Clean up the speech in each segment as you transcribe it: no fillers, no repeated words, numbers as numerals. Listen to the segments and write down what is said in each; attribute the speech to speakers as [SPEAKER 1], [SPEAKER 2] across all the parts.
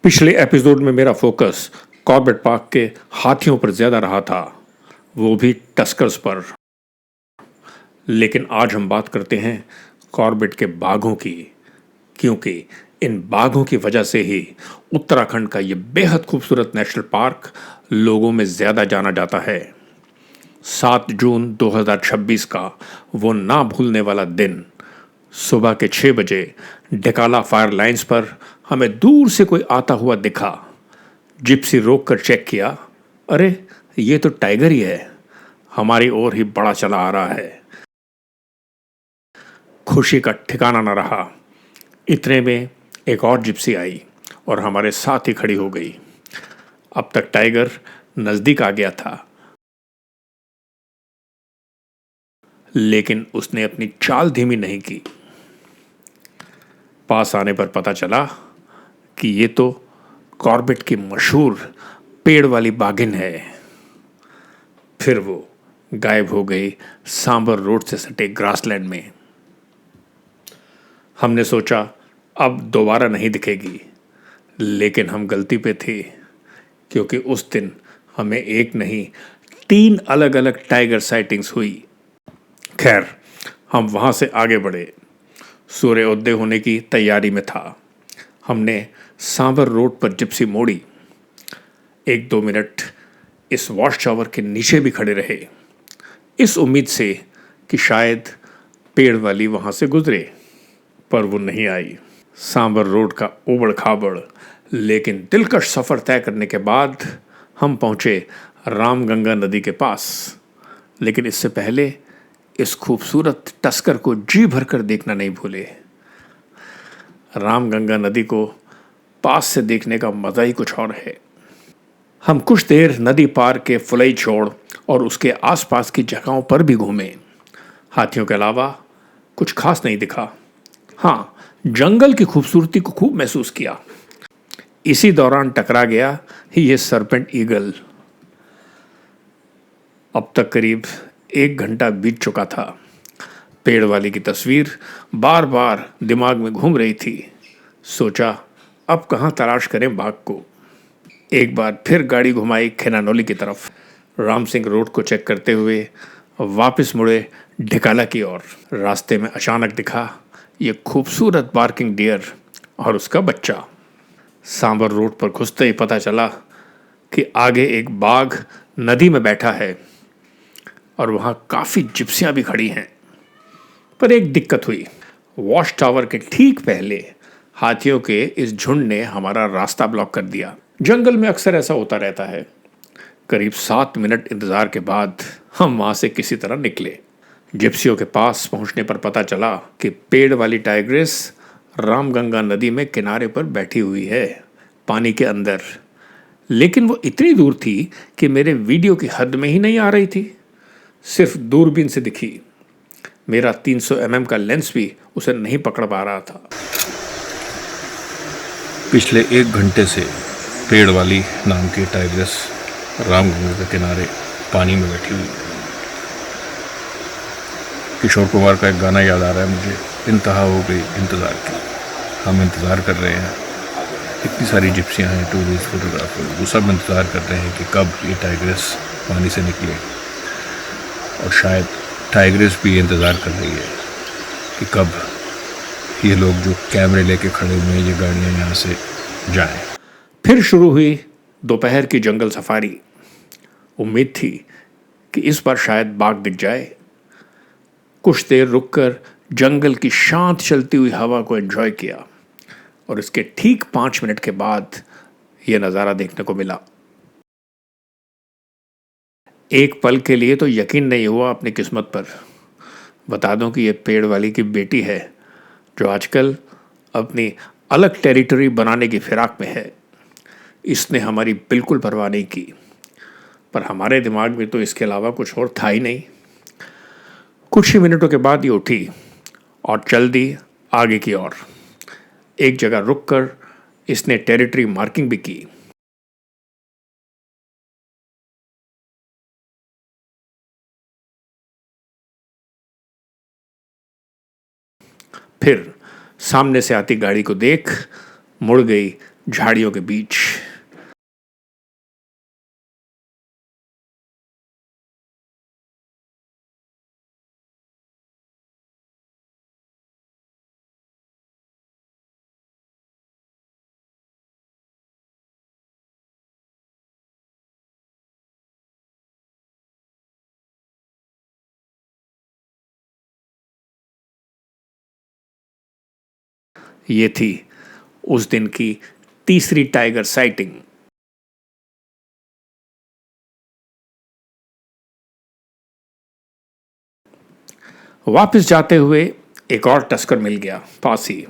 [SPEAKER 1] पिछले एपिसोड में मेरा फोकस कॉर्बेट पार्क के हाथियों पर ज्यादा रहा था, वो भी टस्कर्स पर। लेकिन आज हम बात करते हैं कॉर्बेट के बाघों की, क्योंकि इन बाघों की वजह से ही उत्तराखंड का ये बेहद खूबसूरत नेशनल पार्क लोगों में ज्यादा जाना जाता है। 7 जून 2026 का वो ना भूलने वाला दिन, सुबह के 6 बजे डकाला फायर लाइंस पर हमें दूर से कोई आता हुआ दिखा। जिप्सी रोक कर चेक किया, अरे ये तो टाइगर ही है, हमारी ओर ही बड़ा चला आ रहा है। खुशी का ठिकाना न रहा। इतने में एक और जिप्सी आई और हमारे साथ ही खड़ी हो गई। अब तक टाइगर नजदीक आ गया था, लेकिन उसने अपनी चाल धीमी नहीं की। पास आने पर पता चला कि ये तो कॉर्बेट की मशहूर पेड़ वाली बाघिन है। फिर वो गायब हो गई सांबर रोड से सटे ग्रासलैंड में। हमने सोचा अब दोबारा नहीं दिखेगी, लेकिन हम गलती पे थे, क्योंकि उस दिन हमें एक नहीं 3 अलग अलग टाइगर साइटिंग्स हुई। खैर, हम वहां से आगे बढ़े। सूर्योदय होने की तैयारी में था। हमने सांबर रोड पर जिप्सी मोड़ी। 1-2 मिनट इस वॉश टावर के नीचे भी खड़े रहे, इस उम्मीद से कि शायद पेड़ वाली वहां से गुजरे, पर वो नहीं आई। सांबर रोड का उबड़ खाबड़ लेकिन दिलकश सफर तय करने के बाद हम पहुंचे रामगंगा नदी के पास। लेकिन इससे पहले इस खूबसूरत टस्कर को जी भरकर देखना नहीं भूले। रामगंगा नदी को पास से देखने का मजा ही कुछ और है। हम कुछ देर नदी पार के फुलई छोड़ और उसके आसपास की जगहों पर भी घूमे। हाथियों के अलावा कुछ खास नहीं दिखा। हाँ, जंगल की खूबसूरती को खूब महसूस किया। इसी दौरान टकरा गया ये सरपेंट ईगल। अब तक करीब 1 घंटा बीत चुका था। पेड़ वाली की तस्वीर बार बार दिमाग में घूम रही थी। सोचा अब कहाँ तलाश करें बाघ को। एक बार फिर गाड़ी घुमाई खेनानोली की तरफ। राम सिंह रोड को चेक करते हुए वापस मुड़े ढिकाला की ओर। रास्ते में अचानक दिखा ये खूबसूरत बार्किंग डियर और उसका बच्चा। सांबर रोड पर घुसते ही पता चला कि आगे एक बाघ नदी में बैठा है और वहां काफी जिप्सियां भी खड़ी हैं। पर एक दिक्कत हुई। वॉच टावर के ठीक पहले हाथियों के इस झुंड ने हमारा रास्ता ब्लॉक कर दिया। जंगल में अक्सर ऐसा होता रहता है। करीब 7 मिनट इंतजार के बाद हम वहां से किसी तरह निकले। जिप्सियों के पास पहुंचने पर पता चला कि पेड़ वाली टाइग्रेस रामगंगा नदी में किनारे पर बैठी हुई है, पानी के अंदर। लेकिन वो इतनी दूर थी कि मेरे वीडियो की हद में ही नहीं आ रही थी। सिर्फ दूरबीन से दिखी। मेरा 300 mm का लेंस भी उसे नहीं पकड़ पा रहा था।
[SPEAKER 2] पिछले 1 घंटे से पेड़ वाली नाम की टाइग्रेस रामगंगा के किनारे पानी में बैठी हुई। किशोर कुमार का एक गाना याद आ रहा है मुझे, इंतहा हो गई इंतज़ार की। हम इंतज़ार कर रहे हैं, इतनी सारी जिप्सियाँ हैं, टूरिस्ट फोटोग्राफर, वो सब इंतज़ार कर रहे हैं कि कब ये टाइग्रेस पानी से निकले। और शायद टाइग्रेस भी इंतज़ार कर रही है कि कब ये लोग जो कैमरे लेके खड़े हुए हैं, ये गाड़ियाँ यहाँ से जाएं।
[SPEAKER 1] फिर शुरू हुई दोपहर की जंगल सफारी। उम्मीद थी कि इस बार शायद बाघ दिख जाए। कुछ देर रुककर जंगल की शांत चलती हुई हवा को एंजॉय किया और इसके ठीक 5 मिनट के बाद यह नज़ारा देखने को मिला। एक पल के लिए तो यकीन नहीं हुआ अपनी किस्मत पर। बता दूं कि यह पेड़ वाली की बेटी है, जो आजकल अपनी अलग टेरिटरी बनाने की फिराक में है। इसने हमारी बिल्कुल परवाह नहीं की, पर हमारे दिमाग में तो इसके अलावा कुछ और था ही नहीं। कुछ ही मिनटों के बाद ये उठी और चल दी आगे की ओर। एक जगह रुककर इसने टेरिटरी मार्किंग भी की। फिर सामने से आती गाड़ी को देख मुड़ गई झाड़ियों के बीच। ये थी उस दिन की तीसरी टाइगर साइटिंग। वापस जाते हुए एक और टस्कर मिल गया पास ही।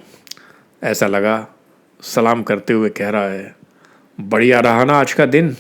[SPEAKER 1] ऐसा लगा सलाम करते हुए कह रहा है, बढ़िया रहा ना आज का दिन।